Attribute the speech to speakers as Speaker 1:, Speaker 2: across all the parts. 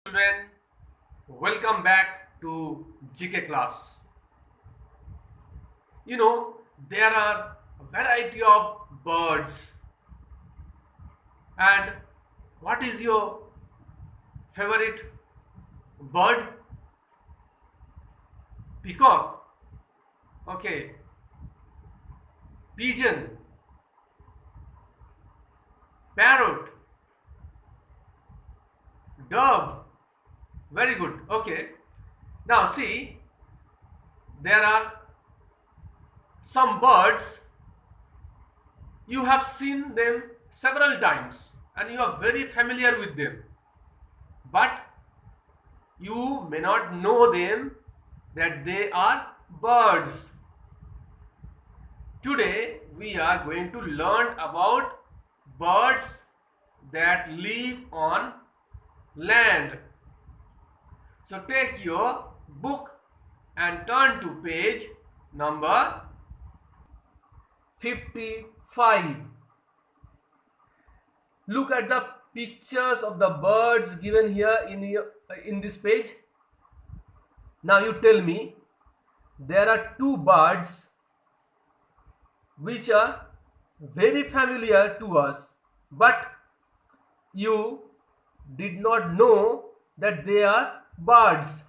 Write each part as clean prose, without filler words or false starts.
Speaker 1: Children, welcome back to GK class. There are a variety of birds. And what is your favorite bird? Peacock. Okay. Pigeon. Parrot. Dove. Very good. Okay. Now see, there are some birds, you have seen them several times and you are very familiar with them, but you may not know them that they are birds. Today we are going to learn about birds that live on land. So take your book and turn to page number 55. Look at the pictures of the birds given here in this page. Now you tell me, there are two birds which are very familiar to us, but you did not know that they are birds.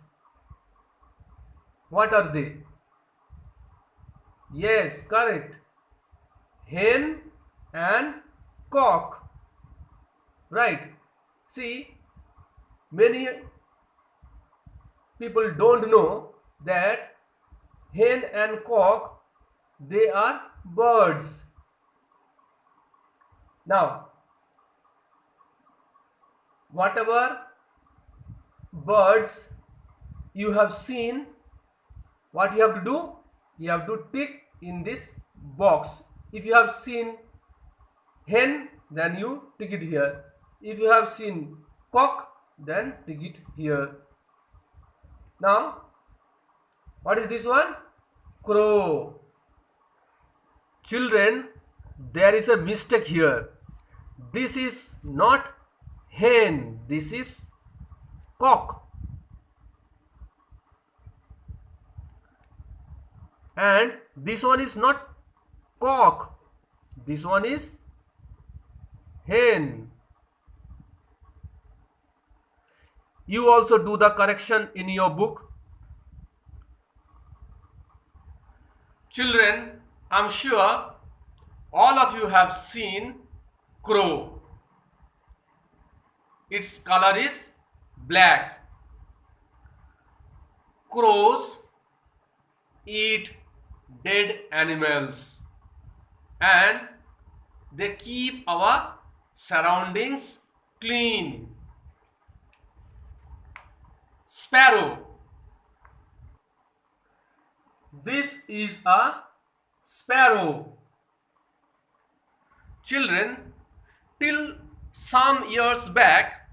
Speaker 1: What are they? Yes, correct. Hen and cock. Right. See, many people don't know that hen and cock, they are birds. Now, whatever birds you have seen, what you have to do? You have to tick in this box. If you have seen hen, then you tick it here. If you have seen cock, then tick it here. Now, what is this one? Crow. Children, there is a mistake here. This is not hen, this is cock. And this one is not cock, this one is hen. You also do the correction in your book. Children, I'm sure all of you have seen crow. Its color is black. Crows eat dead animals and they keep our surroundings clean. Sparrow. This is a sparrow. Children, till some years back,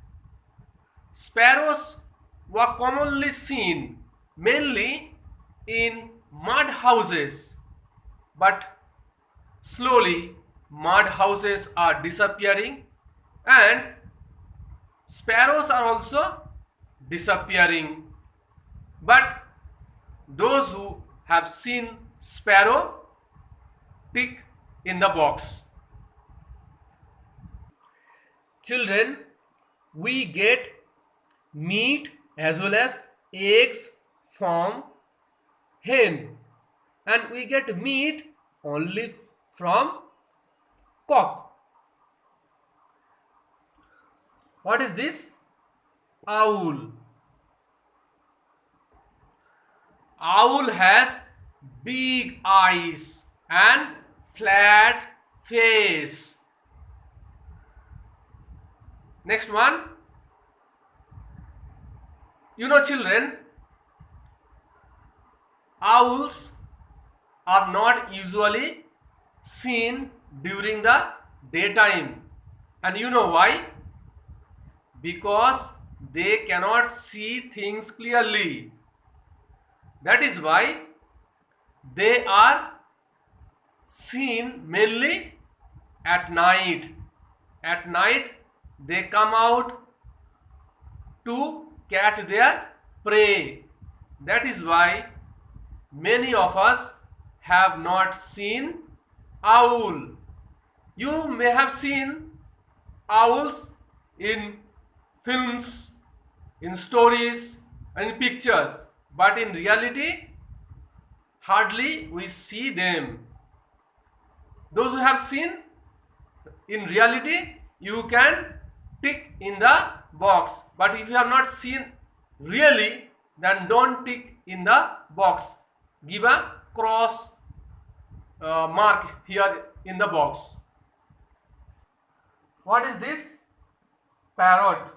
Speaker 1: sparrows were commonly seen mainly in mud houses, but slowly mud houses are disappearing and sparrows are also disappearing. But those who have seen sparrow, tick in the box. Children, we get meat as well as eggs from hen, and we get meat only from cock. What is this? Owl. Owl has big eyes and flat face. Next one. Children, owls are not usually seen during the daytime. And you know why? Because they cannot see things clearly. That is why they are seen mainly at night. At night they come out to catch their prey. That is why many of us have not seen owl. You may have seen owls in films, in stories, and in pictures, but in reality, hardly we see them. Those who have seen in reality, you can tick in the box, but if you have not seen really, then don't tick in the box. Give a cross mark here in the box. What is this? Parrot.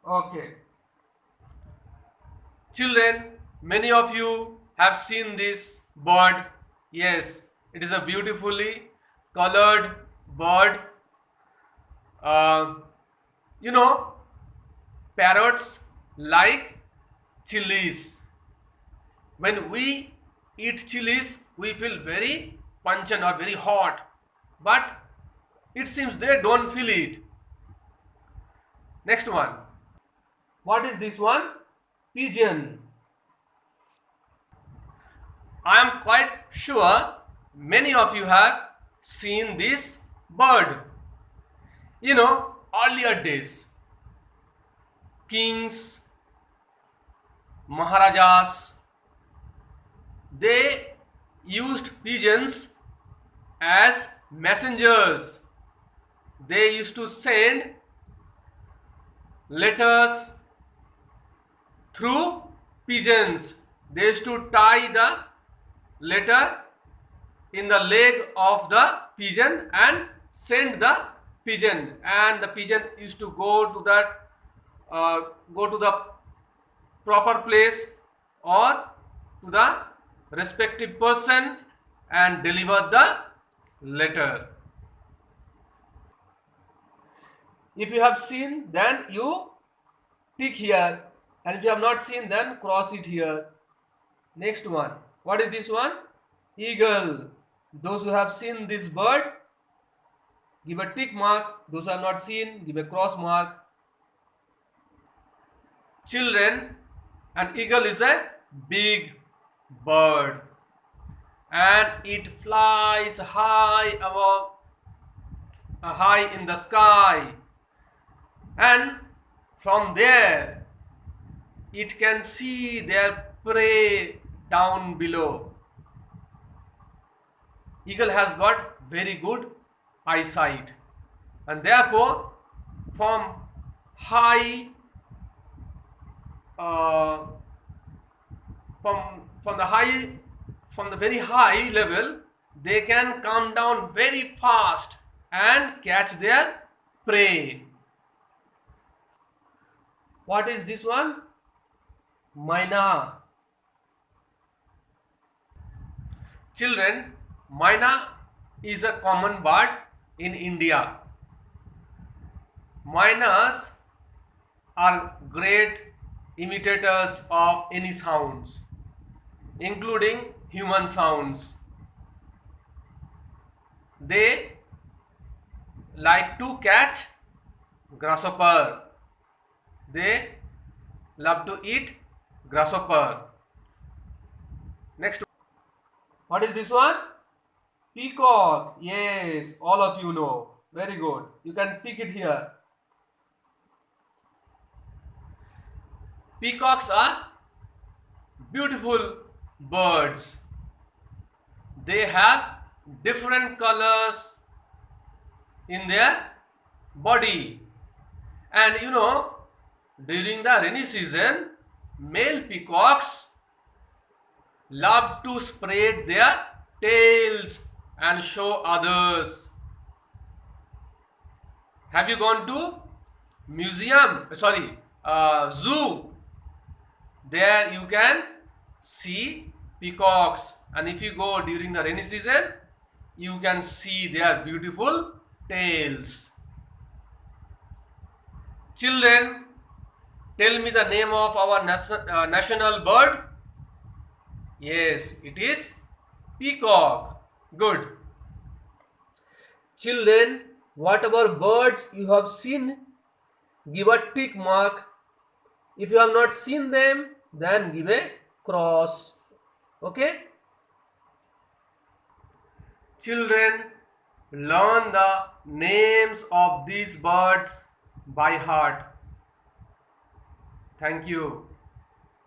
Speaker 1: Okay. Children, many of you have seen this bird. Yes, it is a beautifully colored bird. You know, parrots like chilies. When we eat chilies, we feel very pungent or very hot, but it seems they don't feel it. Next one. What is this one? Pigeon. I am quite sure many of you have seen this bird. You know, earlier days, kings, maharajas, they used pigeons as messengers. They used to send letters through pigeons. They used to tie the letter in the leg of the pigeon and send the pigeon, and the pigeon used to go to the proper place or to the respective person and deliver the letter. If you have seen, then you tick here, and if you have not seen, then cross it here. Next one. What is this one? Eagle. Those who have seen this bird, give a tick mark. Those who have not seen, give a cross mark. Children, an eagle is a big bird, and it flies high above, high in the sky, and from there it can see their prey down below. Eagle has got very good eyesight, and therefore from high from the very high level, they can come down very fast and catch their prey. What is this one? Myna. Children, myna is a common bird in India. Mynas are great imitators of any sounds, including human sounds. They like to catch grasshopper. They love to eat grasshopper. Next. What is this one? Peacock. Yes, all of you know. Very good. You can tick it here. Peacocks are beautiful birds. They have different colors in their body. And you know, during the rainy season, male peacocks love to spread their tails and show others. Have you gone to zoo? There you can see peacocks, and if you go during the rainy season, you can see their beautiful tails. Children, tell me the name of our national bird. Yes, it is peacock. Good. Children, whatever birds you have seen, give a tick mark If you have not seen them, then give a cross. Okay? Children, learn the names of these birds by heart. Thank you.